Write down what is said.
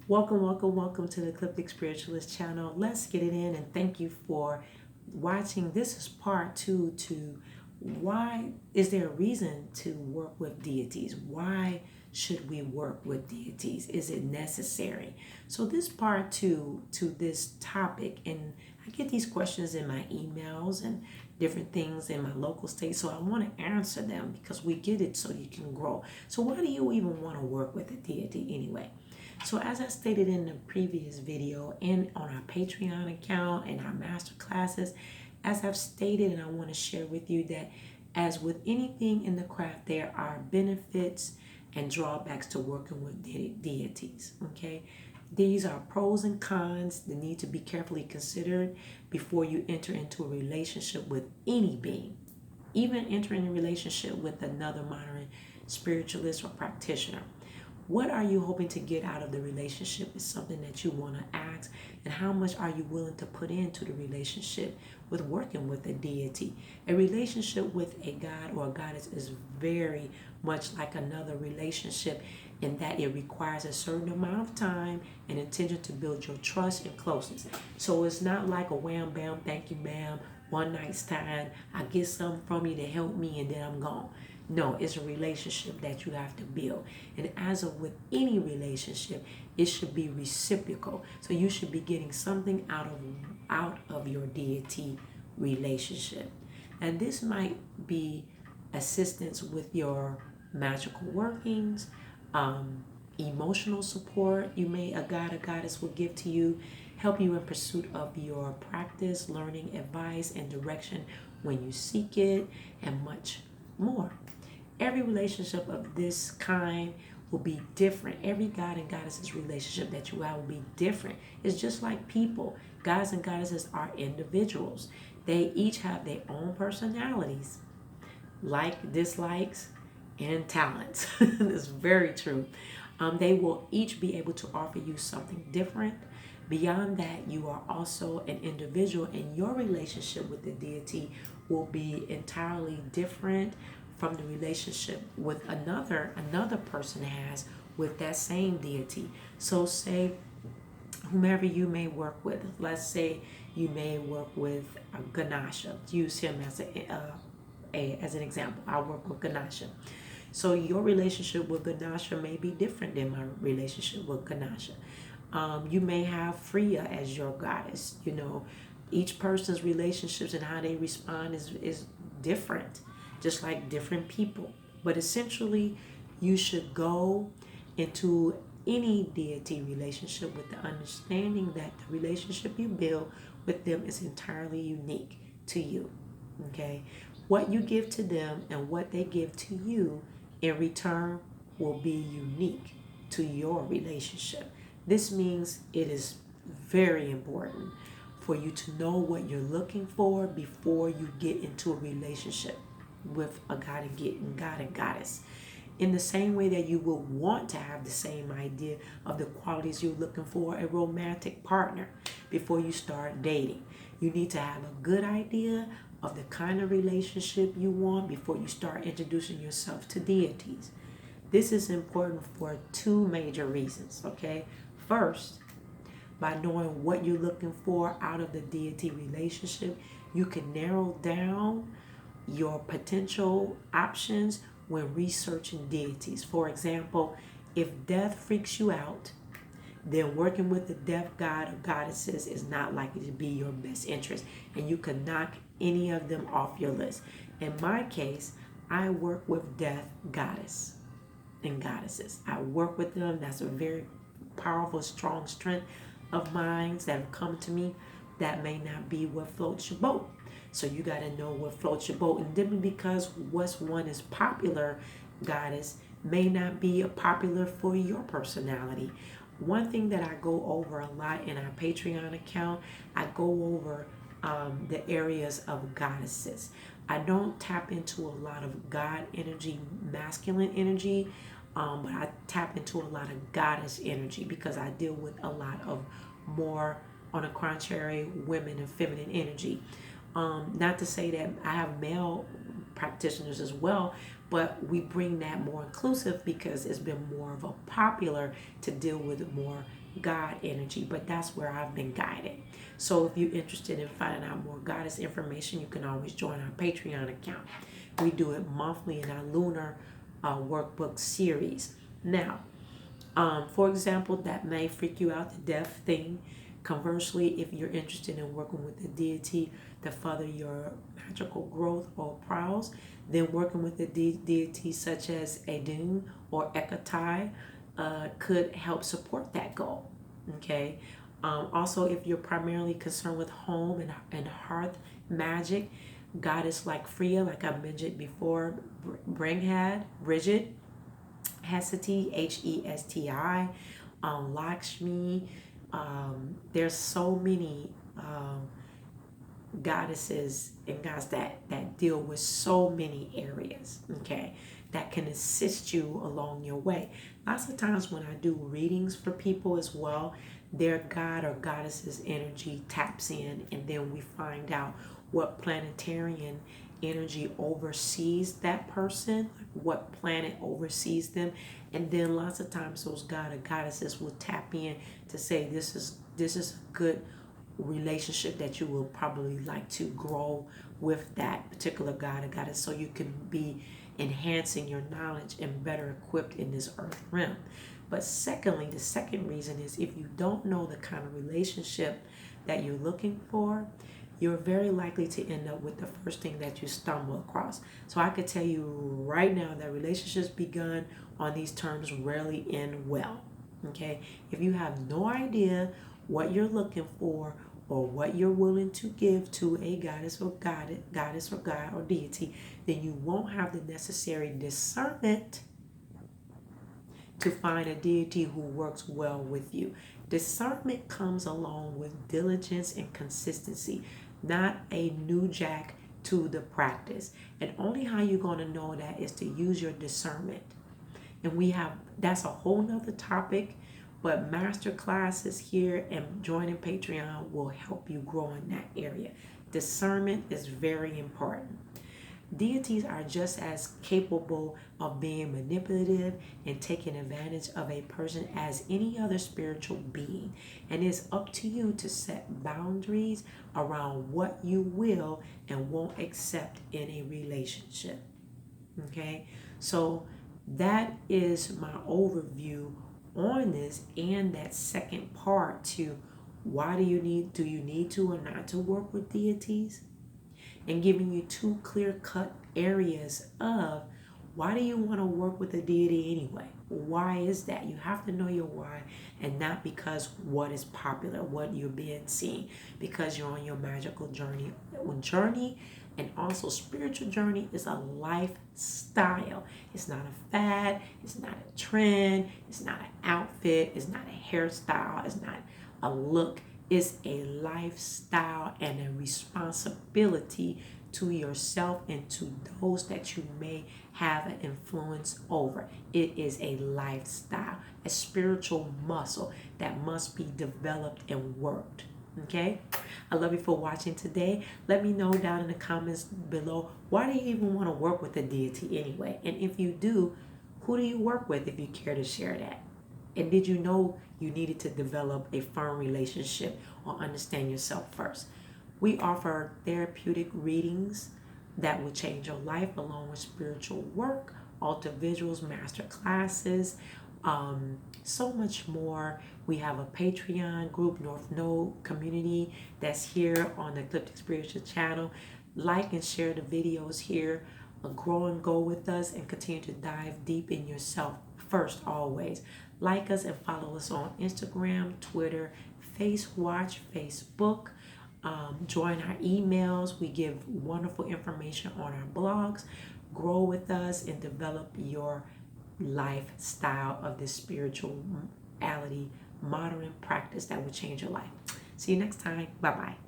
Welcome, welcome, welcome to the Ecliptic Spiritualist channel. Let's get it in, and thank you for watching. This is part two to why is there a reason to work with deities? Why should we work with deities? Is it necessary? So this part two to this topic, and I get these questions in my emails and different things in my local state. So I want to answer them because we get it so you can grow. So why do you even want to work with a deity anyway? So as I stated in the previous video and on our Patreon account and our master classes, as I've stated, and I want to share with you that as with anything in the craft, there are benefits and drawbacks to working with deities, okay? These are pros and cons that need to be carefully considered before you enter into a relationship with any being, even entering a relationship with another modern spiritualist or practitioner. What are you hoping to get out of the relationship is something that you want to ask. And how much are you willing to put into the relationship with working with a deity? A relationship with a god or a goddess is very much like another relationship in that it requires a certain amount of time and intention to build your trust and closeness. So it's not like a wham bam, thank you ma'am, one night stand, I get something from you to help me and then I'm gone. No, it's a relationship that you have to build. And as of with any relationship, it should be reciprocal. So you should be getting something out of your deity relationship. And this might be assistance with your magical workings, emotional support. A god or goddess will give to you, help you in pursuit of your practice, learning, advice, and direction when you seek it, and much more. Every relationship of this kind will be different. Every god and goddess's relationship that you have will be different. It's just like people. Gods and goddesses are individuals. They each have their own personalities, like, dislikes, and talents. It's very true. They will each be able to offer you something different. Beyond that, you are also an individual, and your relationship with the deity will be entirely different from the relationship with another person has with that same deity. So say whomever you may work with, let's say you may work with Ganesha. Use him as an example. I work with Ganesha. So your relationship with Ganesha may be different than my relationship with Ganesha. You may have Freya as your goddess. Each person's relationships and how they respond is different, just like different people. But essentially, you should go into any deity relationship with the understanding that the relationship you build with them is entirely unique to you. Okay? What you give to them and what they give to you in return will be unique to your relationship. This means it is very important for you to know what you're looking for before you get into a relationship with a god and goddess. In the same way that you will want to have the same idea of the qualities you're looking for a romantic partner before you start dating. You need to have a good idea of the kind of relationship you want before you start introducing yourself to deities. This is important for two major reasons, okay? First, by knowing what you're looking for out of the deity relationship, you can narrow down your potential options when researching deities. For example, if death freaks you out, then working with the death god or goddesses is not likely to be your best interest, and you can knock any of them off your list. In my case, I work with death goddess and goddesses. I work with them. That's a very powerful, strong strength of minds that have come to me. That may not be what floats your boat. So you got to know what floats your boat. And then because what's one is popular goddess may not be popular for your personality. One thing that I go over a lot in our Patreon account, I go over the areas of goddesses. I don't tap into a lot of God energy, masculine energy, but I tap into a lot of goddess energy because I deal with a lot of more, on the contrary, women and feminine energy. Not to say that I have male practitioners as well, but we bring that more inclusive because it's been more of a popular to deal with more God energy, but that's where I've been guided. So if you're interested in finding out more goddess information, you can always join our Patreon account. We do it monthly in our lunar workbook series. Now, for example, that may freak you out, the death thing. Conversely, if you're interested in working with the deity to further your magical growth or prowess, then working with the deities such as Edun or Ekatai could help support that goal. Okay. Also, if you're primarily concerned with home and hearth magic, goddess like Freya, like I mentioned before, Bridget, Hesati, Hesti, Lakshmi. There's so many goddesses and gods that deal with so many areas, okay, that can assist you along your way. Lots of times when I do readings for people as well, their god or goddess's energy taps in, and then we find out what planetarian energy oversees that person, what planet oversees them, and then lots of times those god or goddesses will tap in to say this is a good relationship that you will probably like to grow with that particular god or goddess, so you can be enhancing your knowledge and better equipped in this earth realm. But secondly, the second reason is if you don't know the kind of relationship that you're looking for, you're very likely to end up with the first thing that you stumble across. So I could tell you right now that relationships begun on these terms rarely end well. Okay, if you have no idea what you're looking for or what you're willing to give to a goddess or god or deity, then you won't have the necessary discernment to find a deity who works well with you. Discernment comes along with diligence and consistency, not a new jack to the practice. And only how you're going to know that is to use your discernment. And that's a whole nother topic, but master classes here and joining Patreon will help you grow in that area. Discernment is very important. Deities are just as capable of being manipulative and taking advantage of a person as any other spiritual being. And it's up to you to set boundaries around what you will and won't accept in a relationship. Okay, so that is my overview on this, and that second part to why do you need to or not to work with deities, and giving you two clear-cut areas of why do you want to work with a deity anyway. Why is that? You have to know your why, and not because what is popular, what you're being seen, because you're on your magical journey. And also spiritual journey is a lifestyle. It's not a fad, it's not a trend, it's not an outfit, it's not a hairstyle, it's not a look. It's a lifestyle and a responsibility to yourself and to those that you may have an influence over. It is a lifestyle, a spiritual muscle that must be developed and worked. Okay, I love you for watching today. Let me know down in the comments below, why do you even want to work with a deity anyway? And if you do, who do you work with, if you care to share that? And did you know you needed to develop a firm relationship or understand yourself first? We offer therapeutic readings that will change your life, along with spiritual work, altar visuals, master classes, so much more. We have a Patreon group, North Node community, that's here on the Ecliptic Spiritual channel. Like and share the videos here. Grow and go with us and continue to dive deep in yourself first always. Like us and follow us on Instagram, Twitter, Facebook. Join our emails. We give wonderful information on our blogs. Grow with us and develop your lifestyle of this spirituality, modern practice that will change your life. See you next time. Bye-bye.